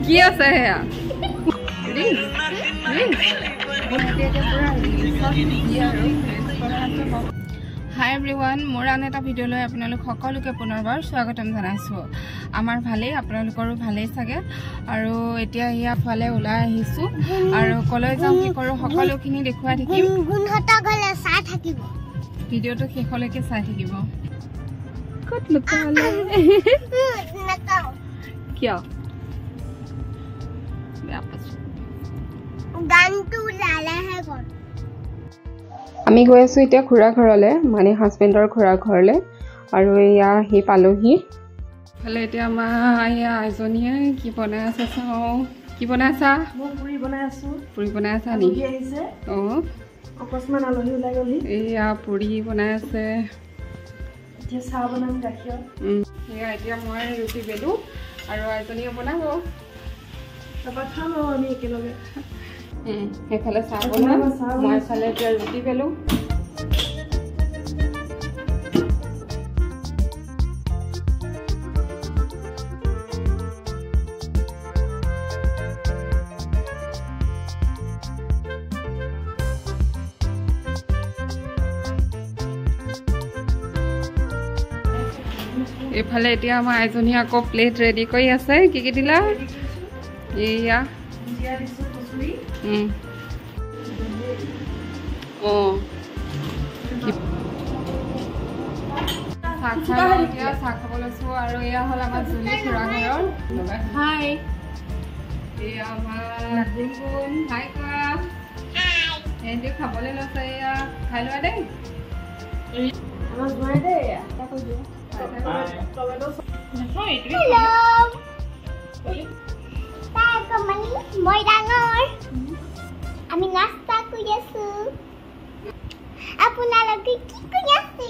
কি আছে হেয়া হাই এভৰিৱান মোৰ আন এটা ভিডিঅ'লৈ আপোনালোক সকলোকে পুনৰবাৰ স্বাগতম জনাইছোঁ। আমাৰ ভালেই, আপোনালোকৰো ভালেই চাগে। আৰু এতিয়া ইয়াৰফালে ওলাই আহিছোঁ আৰু কলৈ যাওঁ কি কৰোঁ সকলোখিনি দেখুৱাই থাকিম। ভিডিঅ'টো শেষলৈকে চাই থাকিব। ক'ত লুকালে কিয় বেয়া পাইছোঁ আমি গৈ আছোঁ এতিয়া খুৰা ঘৰলৈ, মানে হাজবেণ্ডৰ খুৰা ঘৰলৈ। আৰু এয়া সি পালোহি। ফালে এতিয়া আমাৰ এয়া এজনীয়ে কি বনাই আছে চাওঁ। কি বনাই আছা? পুৰি বনাই আছোঁ। পুৰি বনাই আছা নেকি? অঁ অকস্মাত আলহী ওলাই গ'লি। এয়া পুৰি বনাই আছে। এতিয়া চাহ বনাম গাখীৰ। এয়া এতিয়া মই ৰুটি বেলোঁ আৰু এজনীয়ে বনাব। তাৰপৰা খাম আৰু আমি একেলগে। সেইফালে চাহ বনাম, মই এইফালে এতিয়া ৰুটি বেলোঁ। এইফালে এতিয়া আমাৰ এজনী আকৌ প্লেট ৰেডি কৰি আছে। কি কি দিলা? এয়া চাহ খাব লৈছোঁ। আৰু এয়া হ'ল আমাৰ জুলি খুৰা ঘৰৰ। হাই, এয়া আমাৰ গুণগুণ। হাই কোৱা। সিহঁতি খাবলৈ লৈছে। এয়া খাই লোৱা দেই। মই ডাঙৰ, আমি নাস্তা কৰি আছো। আপোনালোকে কি কৰি আছে?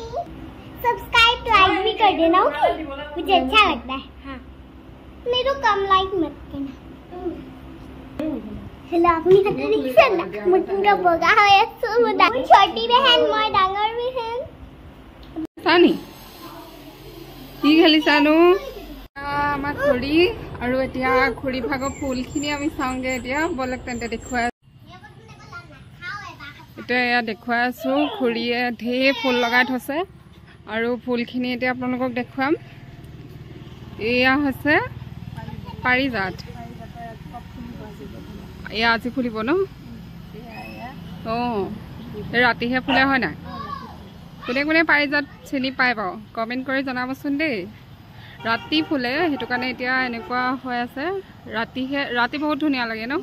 सब्सक्राइब लाइक भी कर देना, ओके? मुझे अच्छा लगता है। हाँ, मेरे को कम लाइक मत करना। हेलो अपनी रिएक्शन मुझका बगा है सो छोटी बहन मैं डांगर बहन सानी কি খেলিছানো? আমাৰ খুৰী আৰু এতিয়া খুৰী ভাগৰ ফুলখিনি আমি চাওঁগে। এতিয়া বলক তেন্তে দেখুৱাই এতিয়া এয়া দেখুৱাই আছোঁ। খুৰীয়ে ঢেৰ ফুল লগাই থৈছে আৰু ফুলখিনি এতিয়া আপোনালোকক দেখুৱাম। এয়া হৈছে পাৰিজাত। এয়া আজি ফুলিব ন? অঁ ৰাতিহে ফুলে হয় নাই? কোনে কোনে পাৰিজাত চিনি পাই বাৰু কমেণ্ট কৰি জনাবচোন দেই। ৰাতি ফুলে, সেইটো কাৰণে এতিয়া এনেকুৱা হৈ আছে। ৰাতি বহুত ধুনীয়া লাগে ন?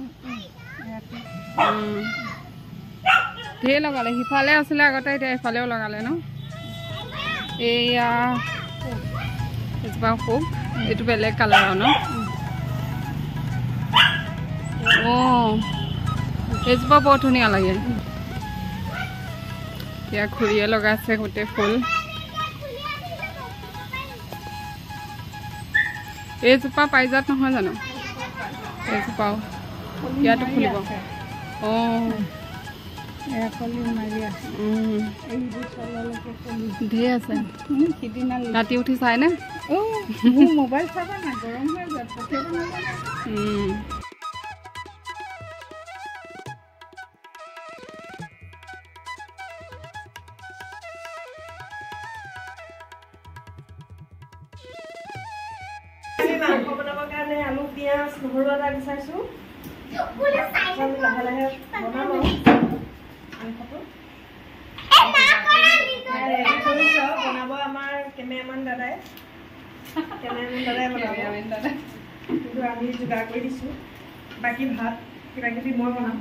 ঢেৰ লগালে, সিফালে আছিলে আগতে, এতিয়া এইফালেও লগালে ন? এয়া এজোপা খুব, এইটো বেলেগ কালাৰৰ ন? অঁ এইজোপা বৰ ধুনীয়া লাগে। এতিয়া খুৰীয়ে লগাইছে গোটেই ফুল। এইজোপা পাৰিজাত নহয় জানো? এইজোপাও ইয়াতো ফুলিব। অঁ ঢেৰ আছে। ৰাতি উঠি চাইনে? মোবাইল চাবা না, গৰম হৈ যায়। মাংস বনাবৰ কাৰণে আলু পিঁয়াজ নহৰু আদা বিচাৰিছোঁ। লাহে লাহে বনাম আৰু মাংসটো। বনাব আমাৰ কেমেৰামেন দাদাই বনাব, কিন্তু আমি যোগাৰ কৰি দিছোঁ। বাকী ভাত কিবা কিবি মই বনাম।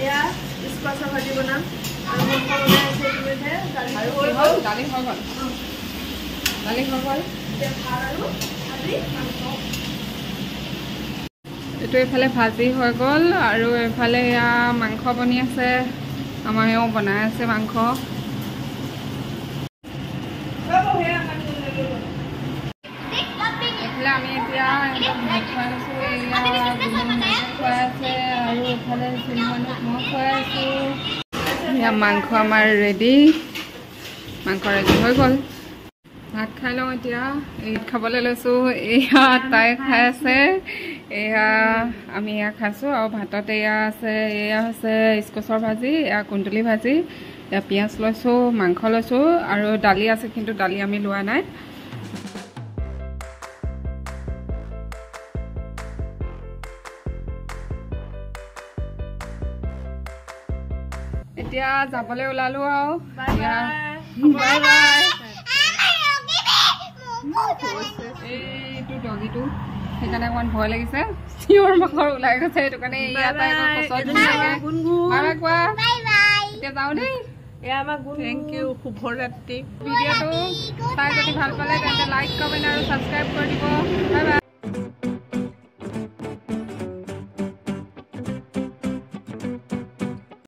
এয়া স্কোৱাচৰ ভাজি বনাম আৰু মাংস বনাই আছে। দালি হৈ গ'ল। এইটো এইফালে ভাজি হৈ গ'ল আৰু এইফালে এয়া মাংস বনি আছে। আমাৰ এওঁ বনাই আছে মাংস। এয়া মাংস আমাৰ ৰেডি মাংস ৰেডি হৈ গ'ল ভাত খাই লওঁ এতিয়া এই খাবলৈ লৈছোঁ এয়া তাই খাই আছে এয়া আমি এয়া খাইছোঁ আৰু ভাতত এয়া আছে এয়া হৈছে স্কচৰ ভাজি এয়া কুন্দুলি ভাজি এয়া পিঁয়াজ লৈছোঁ মাংস লৈছোঁ আৰু দালি আছে কিন্তু দালি আমি লোৱা নাই এতিয়া যাবলৈ ওলালো আৰু বাই বাই এইটো ডগিটো সেইকাৰণে অকণমান ভয় লাগিছে চিঞৰ বাখৰ ওলাই গৈছে সেইটো কাৰণে ইয়াত কোৱা এতিয়া যাওঁ দেই থেংক ইউ শুভৰাত্ৰি ভিডিঅ'টো চাই যদি ভাল পালে তেন্তে লাইক কমেণ্ট আৰু ছাবস্ক্ৰাইব কৰি দিব বাই বাই